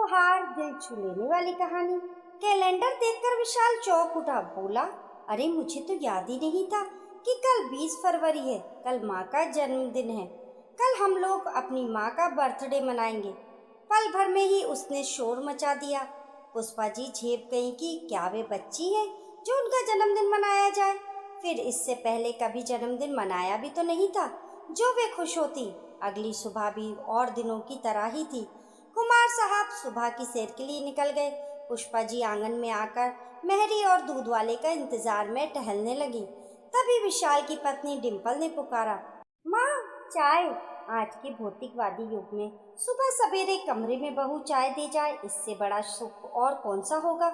उपहार, दिल छू लेने वाली कहानी। कैलेंडर देखकर विशाल चौंक उठा, बोला, अरे मुझे तो याद ही नहीं था कि कल 20 फरवरी है। कल माँ का जन्मदिन है। कल हम लोग अपनी माँ का बर्थडे मनाएंगे। पल भर में ही उसने शोर मचा दिया। पुष्पा जी झेप गई कि क्या वे बच्ची है जो उनका जन्मदिन मनाया जाए। फिर इससे पहले कभी जन्मदिन मनाया भी तो नहीं था जो वे खुश होती। अगली सुबह भी और दिनों की तरह ही थी। कुमार साहब सुबह की सैर के लिए निकल गए। पुष्पा जी आंगन में आकर मेहरी और दूध वाले का इंतजार में टहलने लगी। तभी विशाल की पत्नी डिम्पल ने पुकारा, माँ, चाय। आज के भौतिकवादी युग में सुबह सवेरे कमरे में बहू चाय दे जाए, इससे बड़ा सुख और कौन सा होगा।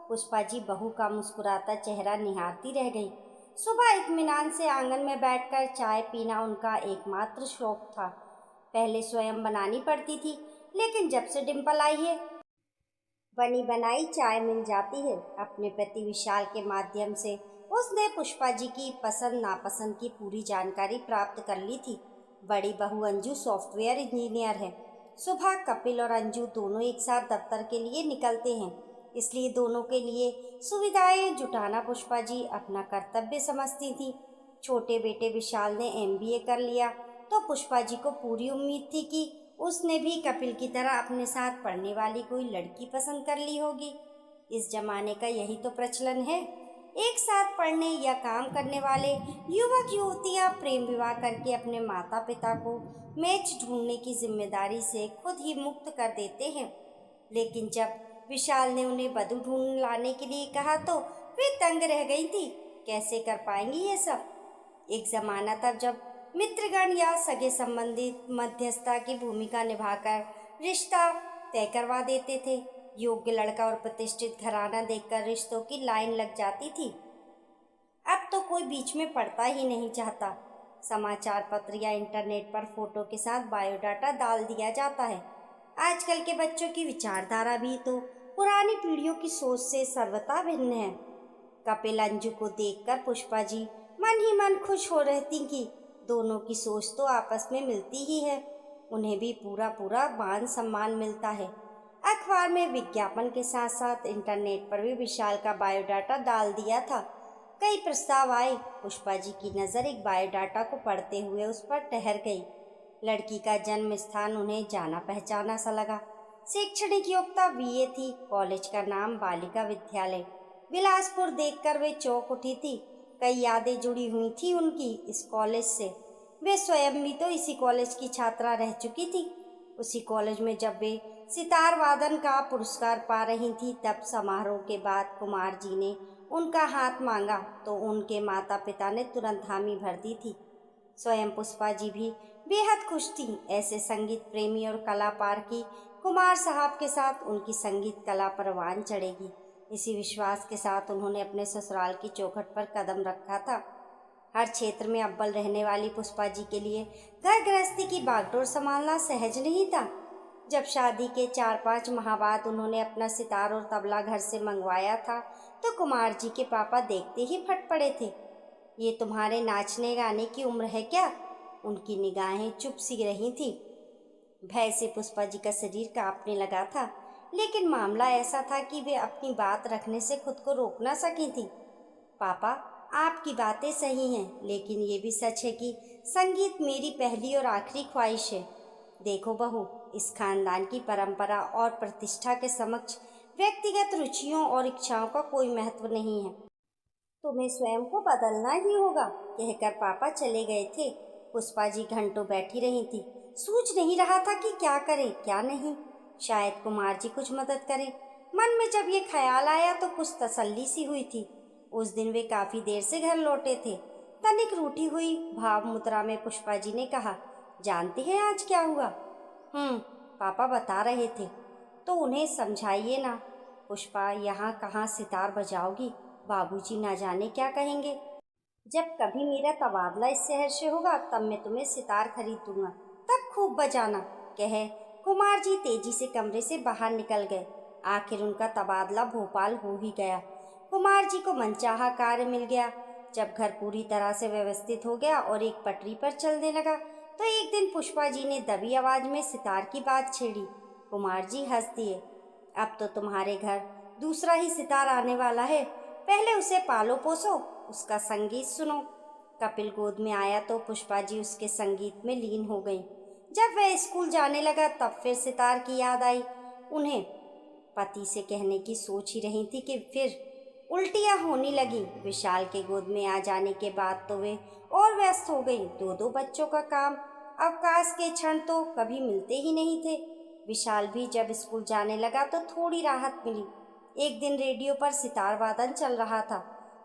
पुष्पा जी बहू का मुस्कुराता चेहरा निहारती रह गई। सुबह इत्मीनान से आंगन में बैठकर चाय पीना उनका एकमात्र शौक था। पहले स्वयं बनानी पड़ती थी, लेकिन जब से डिम्पल आई है बनी बनाई चाय मिल जाती है। अपने पति विशाल के माध्यम से उसने पुष्पा जी की पसंद नापसंद की पूरी जानकारी प्राप्त कर ली थी। बड़ी बहू अंजू सॉफ्टवेयर इंजीनियर है। सुबह कपिल और अंजू दोनों एक साथ दफ्तर के लिए निकलते हैं, इसलिए दोनों के लिए सुविधाएं जुटाना पुष्पा जी अपना कर्तव्य समझती थी। छोटे बेटे विशाल ने एमबीए कर लिया तो पुष्पा जी को पूरी उम्मीद थी कि उसने भी कपिल की तरह अपने साथ पढ़ने वाली कोई लड़की पसंद कर ली होगी। इस जमाने का यही तो प्रचलन है। एक साथ पढ़ने या काम करने वाले युवक युवतियां प्रेम विवाह करके अपने माता पिता को मैच ढूंढने की जिम्मेदारी से खुद ही मुक्त कर देते हैं। लेकिन जब विशाल ने उन्हें वधू ढूंढ लाने के लिए कहा तो वे तंग रह गई थी। कैसे कर पाएंगी ये सब। एक जमाना था जब मित्रगण या सगे संबंधी मध्यस्थता की भूमिका निभाकर रिश्ता तय करवा देते थे। योग्य लड़का और प्रतिष्ठित घराना देखकर रिश्तों की लाइन लग जाती थी। अब तो कोई बीच में पड़ता ही नहीं चाहता। समाचार पत्र या इंटरनेट पर फोटो के साथ बायोडाटा डाल दिया जाता है। आजकल के बच्चों की विचारधारा भी तो पुरानी पीढ़ियों की सोच से सर्वथा भिन्न है। कपिल अंजू को देखकर पुष्पा जी मन ही मन खुश हो रहती कि दोनों की सोच तो आपस में मिलती ही है। उन्हें भी पूरा पूरा मान सम्मान मिलता है। अखबार में विज्ञापन के साथ साथ इंटरनेट पर भी विशाल का बायोडाटा डाल दिया था। कई प्रस्ताव आए। पुष्पा जी की नज़र एक बायोडाटा को पढ़ते हुए उस पर ठहर गई। लड़की का जन्म स्थान उन्हें जाना पहचाना सा लगा। शैक्षणिक योग्यता बीए थी। कॉलेज का नाम बालिका विद्यालय बिलासपुर देखकर वे चौंक उठी थी। कई यादें जुड़ी हुई थी उनकी इस कॉलेज से। वे स्वयं भी तो इसी कॉलेज की छात्रा रह चुकी थी। उसी कॉलेज में जब वे सितार वादन का पुरस्कार पा रही थी, तब समारोह के बाद कुमार जी ने उनका हाथ मांगा तो उनके माता पिता ने तुरंत हामी भर दी थी। स्वयं पुष्पा जी भी बेहद खुश थी। ऐसे संगीत प्रेमी और कलाकार की कुमार साहब के साथ उनकी संगीत कला परवान चढ़ेगी, इसी विश्वास के साथ उन्होंने अपने ससुराल की चौखट पर कदम रखा था। हर क्षेत्र में अव्वल रहने वाली पुष्पा जी के लिए घर गृहस्थी की बागडोर संभालना सहज नहीं था। जब शादी के 4-5 माह बाद उन्होंने अपना सितार और तबला घर से मंगवाया था तो कुमार जी के पापा देखते ही फट पड़े थे। ये तुम्हारे नाचने गाने की उम्र है क्या। उनकी निगाहें चुप सी रही थी। भय से पुष्पा जी का शरीर कांपने लगा था, लेकिन मामला ऐसा था कि वे अपनी बात रखने से खुद को रोक ना सकी थी। पापा, आपकी बातें सही हैं, लेकिन ये भी सच है कि संगीत मेरी पहली और आखिरी ख्वाहिश है। देखो बहू, इस खानदान की परंपरा और प्रतिष्ठा के समक्ष व्यक्तिगत रुचियों और इच्छाओं का कोई महत्व नहीं है। तुम्हें स्वयं को बदलना ही होगा, कहकर पापा चले गए थे। पुष्पा जी घंटों बैठी रही थी। सूझ नहीं रहा था कि क्या करे क्या नहीं। शायद कुमार जी कुछ मदद करें। मन में जब ये ख्याल आया तो कुछ तसल्ली सी हुई थी। उस दिन वे काफ़ी देर से घर लौटे थे। तनिक रूठी हुई भाव मुद्रा में पुष्पा जी ने कहा, जानती हैं आज क्या हुआ। पापा बता रहे थे। तो उन्हें समझाइए ना। पुष्पा, यहाँ कहाँ सितार बजाओगी, बाबूजी ना जाने क्या कहेंगे। जब कभी मेरा तबादला इस शहर से होगा तब मैं तुम्हें सितार खरीद दूंगा, तब खूब बजाना, कहे कुमार जी तेजी से कमरे से बाहर निकल गए। आखिर उनका तबादला भोपाल हो ही गया। कुमार जी को मनचाहा कार्य मिल गया। जब घर पूरी तरह से व्यवस्थित हो गया और एक पटरी पर चलने लगा तो एक दिन पुष्पा जी ने दबी आवाज में सितार की बात छेड़ी। कुमार जी हंस दिए। अब तो तुम्हारे घर दूसरा ही सितारा आने वाला है, पहले उसे पालो पोसो, उसका संगीत सुनो। कपिल गोद में आया तो पुष्पा जी उसके संगीत में लीन हो गई। जब वह स्कूल जाने लगा तब फिर सितार की याद आई। उन्हें पति से कहने की सोच ही रही थी कि फिर उल्टियाँ होने लगी। विशाल के गोद में आ जाने के बाद तो वे और व्यस्त हो गई। दो दो बच्चों का काम, अवकाश के क्षण तो कभी मिलते ही नहीं थे। विशाल भी जब स्कूल जाने लगा तो थोड़ी राहत मिली। एक दिन रेडियो पर सितार वादन चल रहा था।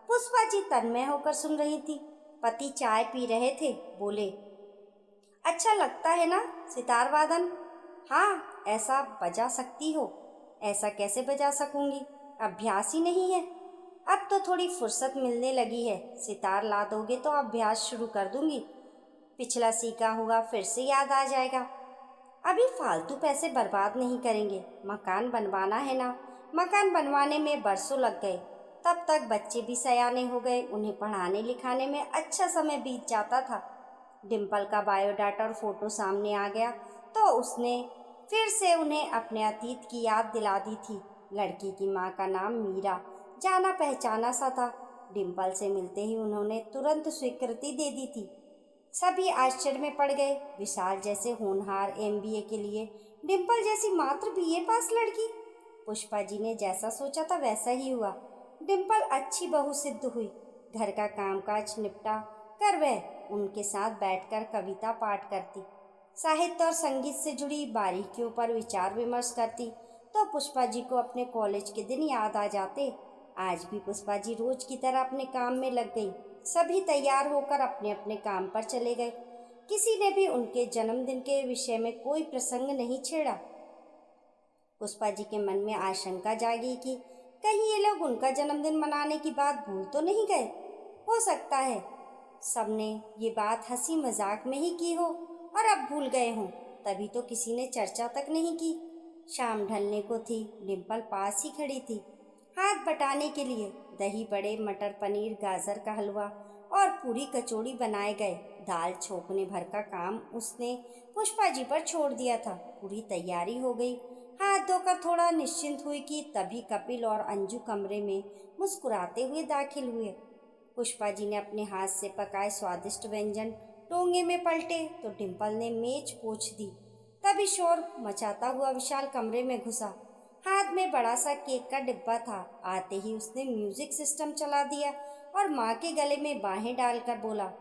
पुष्पा जी तन्मय होकर सुन रही थी। पति चाय पी रहे थे, बोले, अच्छा लगता है ना सितार वादन? हाँ, ऐसा बजा सकती हो? ऐसा कैसे बजा सकूंगी, अभ्यास ही नहीं है। अब तो थोड़ी फुर्सत मिलने लगी है, सितार ला दोगे तो अभ्यास शुरू कर दूंगी। पिछला सीखा हुआ फिर से याद आ जाएगा। अभी फालतू पैसे बर्बाद नहीं करेंगे, मकान बनवाना है ना। मकान बनवाने में बरसों लग गए, तब तक बच्चे भी सयाने हो गए, उन्हें पढ़ाने लिखाने में अच्छा समय बीत जाता था। डिम्पल का बायोडाटा और फोटो सामने आ गया तो उसने फिर से उन्हें अपने अतीत की याद दिला दी थी। लड़की की माँ का नाम मीरा, जाना पहचाना सा था। डिम्पल से मिलते ही उन्होंने तुरंत स्वीकृति दे दी थी। सभी आश्चर्य में पड़ गए। विशाल जैसे होनहार एमबीए के लिए, डिम्पल जैसी मात्र बीए पास लड़की। पुष्पा जी ने जैसा सोचा था वैसा ही हुआ। डिम्पल अच्छी बहू सिद्ध हुई। घर का कामकाज निपटा कर वह उनके साथ बैठकर कविता पाठ करती, साहित्य और संगीत से जुड़ी बारीकियों पर विचार विमर्श करती। तो पुष्पा जी को अपने कॉलेज के दिन याद आ जाते। आज भी पुष्पा जी रोज की तरह अपने काम में लग गई। सभी तैयार होकर अपने अपने काम पर चले गए। किसी ने भी उनके जन्मदिन के विषय में कोई प्रसंग नहीं छेड़ा। पुष्पा जी के मन में आशंका जागी कि कहीं ये लोग उनका जन्मदिन मनाने की बात भूल तो नहीं गए। हो सकता है सबने ये बात हंसी मजाक में ही की हो और अब भूल गए हों, तभी तो किसी ने चर्चा तक नहीं की। शाम ढलने को थी। डिम्पल पास ही खड़ी थी, हाथ बटाने के लिए। दही बड़े, मटर पनीर, गाजर का हलवा और पूरी कचौड़ी बनाए गए। दाल छोंकने भर का काम उसने पुष्पा जी पर छोड़ दिया था। पूरी तैयारी हो गई। हाथ धोकर थोड़ा निश्चिंत हुई कि तभी कपिल और अंजू कमरे में मुस्कुराते हुए दाखिल हुए। पुष्पा जी ने अपने हाथ से पकाए स्वादिष्ट व्यंजन टोंगे में पलटे तो डिम्पल ने मेज पोंछ दी। तभी शोर मचाता हुआ विशाल कमरे में घुसा। हाथ में बड़ा सा केक का डिब्बा था। आते ही उसने म्यूजिक सिस्टम चला दिया और माँ के गले में बाहें डालकर बोला,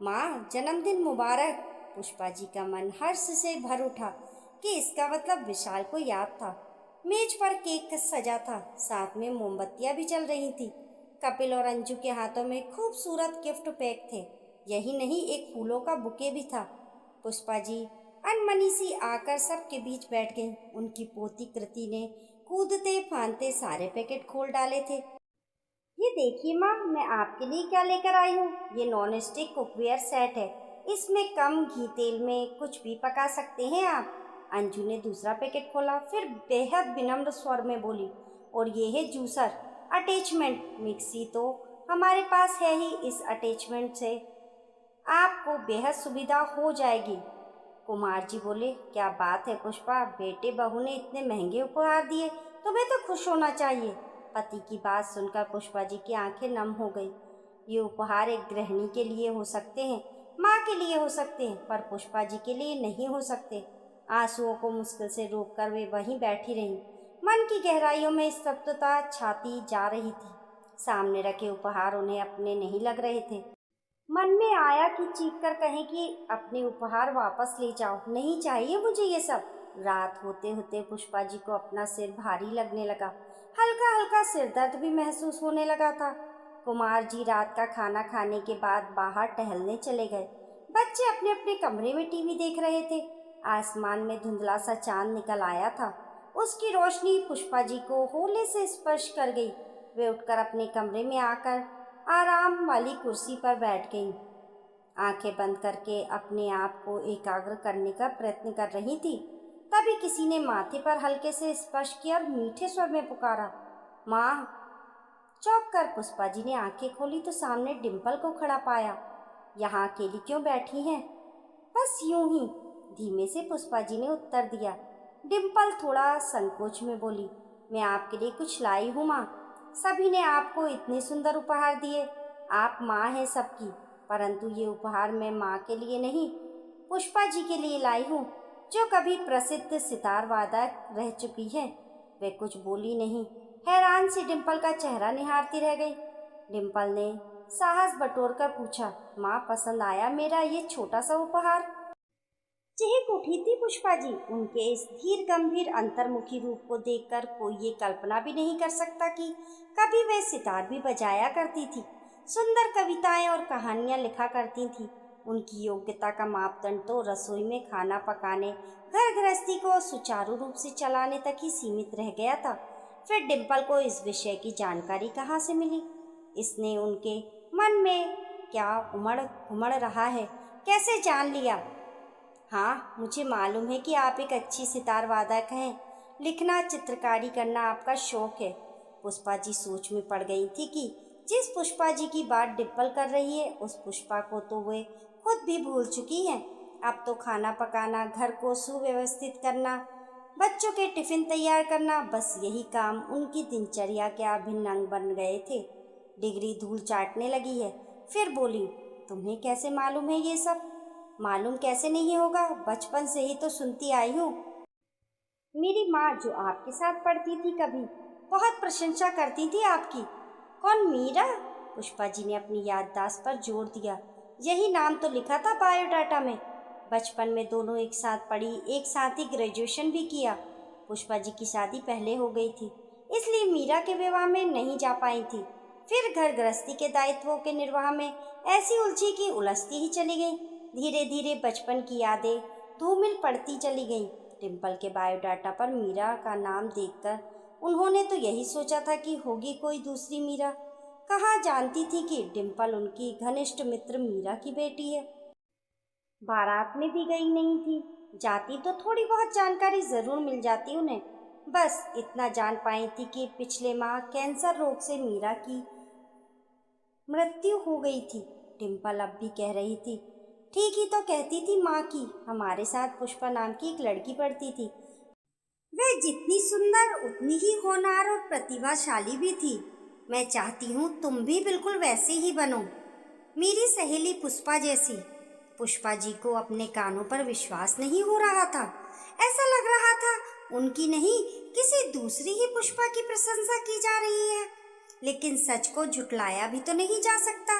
माँ जन्मदिन मुबारक। पुष्पा जी का मन हर्ष से भर उठा कि इसका मतलब विशाल को याद था। मेज पर केक सजा था, साथ में मोमबत्तियां भी जल रही थी। कपिल और अंजू के हाथों में खूबसूरत गिफ्ट पैक थे। यही नहीं, एक फूलों का बुके भी था। पुष्पा जी अनमनी सी आकर सबके बीच बैठ गईं। उनकी पोती कृति ने कूदते फांदते सारे पैकेट खोल डाले थे। ये देखिए माँ, मैं आपके लिए क्या लेकर आई हूँ। ये नॉन स्टिक कुकवेयर सेट है। इसमें कम घी तेल में कुछ भी पका सकते हैं आप। अंजू ने दूसरा पैकेट खोला, फिर बेहद विनम्र स्वर में बोली, और ये है जूसर अटैचमेंट। मिक्सी तो हमारे पास है ही, इस अटैचमेंट से आपको बेहद सुविधा हो जाएगी। कुमार जी बोले, क्या बात है पुष्पा, बेटे बहू ने इतने महंगे उपहार दिए, तुम्हें तो खुश होना चाहिए। पति की बात सुनकर पुष्पा जी की आंखें नम हो गई। ये उपहार एक गृहिणी के लिए हो सकते हैं, माँ के लिए हो सकते हैं, पर पुष्पा जी के लिए नहीं हो सकते। आंसुओं को मुश्किल से रोककर वे वहीं बैठी रहीं। मन की गहराइयों में स्तब्धता छाती जा रही थी। सामने रखे उपहार उन्हें अपने नहीं लग रहे थे। मन में आया कि चीख कर कहें कि अपने उपहार वापस ले जाओ, नहीं चाहिए मुझे ये सब। रात होते होते पुष्पा जी को अपना सिर भारी लगने लगा। हल्का हल्का सिर दर्द भी महसूस होने लगा था। कुमार जी रात का खाना खाने के बाद बाहर टहलने चले गए। बच्चे अपने अपने कमरे में टीवी देख रहे थे। आसमान में धुंधला सा चांद निकल आया था। उसकी रोशनी पुष्पा जी को होले से स्पर्श कर गई। वे उठकर अपने कमरे में आकर आराम वाली कुर्सी पर बैठ गईं। आंखें बंद करके अपने आप को एकाग्र करने का प्रयत्न कर रही थी। तभी किसी ने माथे पर हल्के से स्पर्श किया और मीठे स्वर में पुकारा, माँ। चौंक कर पुष्पा जी ने आंखें खोली तो सामने डिम्पल को खड़ा पाया। यहाँ अकेली क्यों बैठी हैं? बस यूं ही, धीमे से पुष्पा जी ने उत्तर दिया। डिम्पल थोड़ा संकोच में बोली, मैं आपके लिए कुछ लाई हूँ माँ। सभी ने आपको इतने सुंदर उपहार दिए। आप माँ हैं सबकी, परंतु ये उपहार मैं माँ के लिए नहीं, पुष्पा जी के लिए लाई हूँ, जो कभी प्रसिद्ध सितार वादक रह चुकी है। वे कुछ बोली नहीं, हैरान सी डिम्पल का चेहरा निहारती रह गई। डिम्पल ने साहस बटोरकर पूछा, माँ पसंद आया मेरा ये छोटा सा उपहार? चहक उठी थी पुष्पा जी। उनके इस धीर गंभीर अंतर्मुखी रूप को देखकर कोई ये कल्पना भी नहीं कर सकता कि कभी वे सितार भी बजाया करती थी, सुंदर कविताएं और कहानियां लिखा करती थी। उनकी योग्यता का मापदंड तो रसोई में खाना पकाने, घर गृहस्थी को सुचारू रूप से चलाने तक ही सीमित रह गया था। फिर डिम्पल को इस विषय की जानकारी कहाँ से मिली? इसने उनके मन में क्या उमड़ उमड़ रहा है कैसे जान लिया? हाँ, मुझे मालूम है कि आप एक अच्छी सितार वादक हैं। लिखना, चित्रकारी करना आपका शौक है। पुष्पा जी सोच में पड़ गई थी कि जिस पुष्पा जी की बात डिम्पल कर रही है, उस पुष्पा को तो वे खुद भी भूल चुकी हैं। अब तो खाना पकाना, घर को सुव्यवस्थित करना, बच्चों के टिफिन तैयार करना, बस यही काम उनकी दिनचर्या के अभिन्न अंग बन गए थे। डिग्री धूल चाटने लगी है। फिर बोली, तुम्हें कैसे मालूम है ये सब? मालूम कैसे नहीं होगा, बचपन से ही तो सुनती आई हूँ। मेरी माँ जो आपके साथ पढ़ती थी, कभी बहुत प्रशंसा करती थी आपकी। कौन, मीरा? पुष्पा जी ने अपनी याददाश्त पर जोर दिया। यही नाम तो लिखा था बायोडाटा में। बचपन में दोनों एक साथ पढ़ी, एक साथ ही ग्रेजुएशन भी किया। पुष्पा जी की शादी पहले हो गई थी, इसलिए मीरा के विवाह में नहीं जा पाई थी। फिर घर गृहस्थी के दायित्वों के निर्वाह में ऐसी उलझी कि उलझती ही चली गई। धीरे धीरे बचपन की यादें धूमिल पड़ती चली गईं। डिम्पल के बायोडाटा पर मीरा का नाम देखकर उन्होंने तो यही सोचा था कि होगी कोई दूसरी मीरा। कहाँ जानती थी कि डिम्पल उनकी घनिष्ठ मित्र मीरा की बेटी है। बारात में भी गई नहीं थी, जाती तो थोड़ी बहुत जानकारी जरूर मिल जाती उन्हें। बस इतना जान पाई थी कि पिछले माह कैंसर रोग से मीरा की मृत्यु हो गई थी। डिम्पल अब भी कह रही थी, ठीक ही तो कहती थी माँ की। हमारे साथ पुष्पा नाम की एक लड़की पढ़ती थी। वह जितनी सुंदर उतनी ही होनहार और प्रतिभाशाली भी थी। मैं चाहती हूँ तुम भी बिल्कुल वैसे ही बनो, मेरी सहेली पुष्पा जैसी। पुष्पा जी को अपने कानों पर विश्वास नहीं हो रहा था। ऐसा लग रहा था उनकी नहीं, किसी दूसरी ही पुष्पा की प्रशंसा की जा रही है। लेकिन सच को झुटलाया भी तो नहीं जा सकता।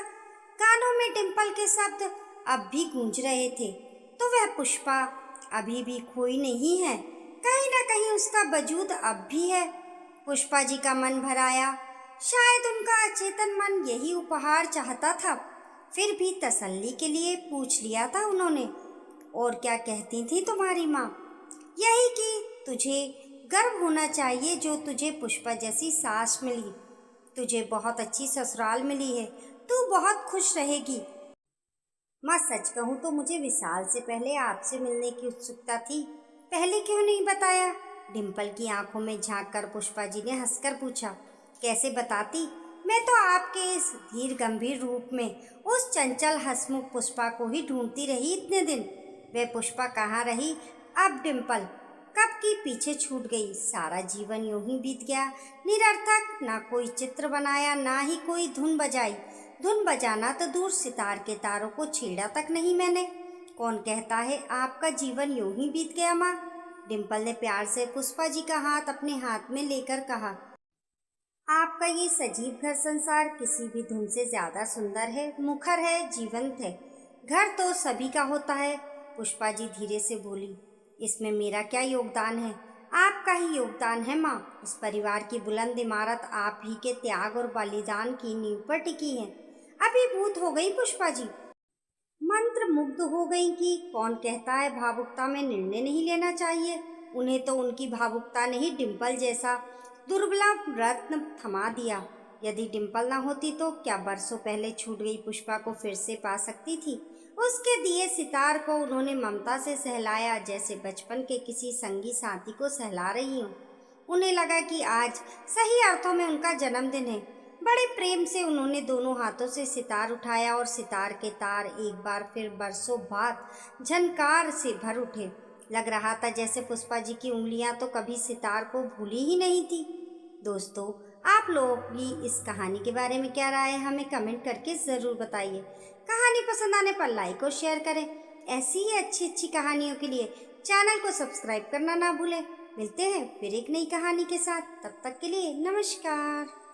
कानों में डिम्पल के शब्द अब भी गूंज रहे थे, तो वह पुष्पा अभी भी खोई नहीं है। कहीं ना कहीं उसका वजूद अब भी है। पुष्पा जी का मन भर आया। शायद उनका अचेतन मन यही उपहार चाहता था। फिर भी तसल्ली के लिए पूछ लिया था उन्होंने, और क्या कहती थी तुम्हारी माँ? यही कि तुझे गर्व होना चाहिए जो तुझे पुष्पा जैसी सास मिली। तुझे बहुत अच्छी ससुराल मिली है, तू बहुत खुश रहेगी। माँ, सच कहूँ तो मुझे विशाल से पहले आपसे मिलने की उत्सुकता थी। पहले क्यों नहीं बताया? डिम्पल की आंखों में झांक कर पुष्पा जी ने हंसकर पूछा। कैसे बताती? मैं तो आपके इस धीर गंभीर रूप में उस चंचल हंसमुख पुष्पा को ही ढूंढती रही इतने दिन। वह पुष्पा कहाँ रही अब? डिम्पल कब की पीछे छूट गई। सारा जीवन यूं ही बीत गया, निरर्थक। ना कोई चित्र बनाया, ना ही कोई धुन बजाई। धुन बजाना तो दूर, सितार के तारों को छेड़ा तक नहीं मैंने। कौन कहता है आपका जीवन यूं ही बीत गया माँ? डिम्पल ने प्यार से पुष्पा जी का हाथ अपने हाथ में लेकर कहा। आपका ये सजीव घर संसार किसी भी धुन से ज्यादा सुंदर है, मुखर है, जीवंत है। घर तो सभी का होता है। पुष्पा जी धीरे से बोली, इसमें मेरा क्या योगदान है? आपका ही योगदान है माँ। इस परिवार की बुलंद इमारत आप ही के त्याग और बलिदान की नींव पर टिकी है। अभिभूत हो गई पुष्पा जी, मंत्र मुग्ध हो गई कि कौन कहता है भावुकता में निर्णय नहीं लेना चाहिए। उन्हें तो उनकी भावुकता ने ही डिम्पल जैसा दुर्लभ रत्न थमा दिया। यदि डिम्पल ना होती तो क्या बरसों पहले छूट गई पुष्पा को फिर से पा सकती थी? उसके दिए सितार को उन्होंने ममता से सहलाया, जैसे बचपन के किसी संगी साथी को सहला रही हूँ। उन्हें लगा कि आज सही अर्थों में उनका जन्मदिन है। बड़े प्रेम से उन्होंने दोनों हाथों से सितार उठाया और सितार के तार एक बार फिर बरसों बाद झनकार से भर उठे। लग रहा था जैसे पुष्पा जी की उंगलियां तो कभी सितार को भूली ही नहीं थी। दोस्तों, आप लोगों की इस कहानी के बारे में क्या राय है, हमें कमेंट करके ज़रूर बताइए। कहानी पसंद आने पर लाइक और शेयर करें। ऐसी ही अच्छी अच्छी कहानियों के लिए चैनल को सब्सक्राइब करना ना भूलें। मिलते हैं फिर एक नई कहानी के साथ, तब तक के लिए नमस्कार।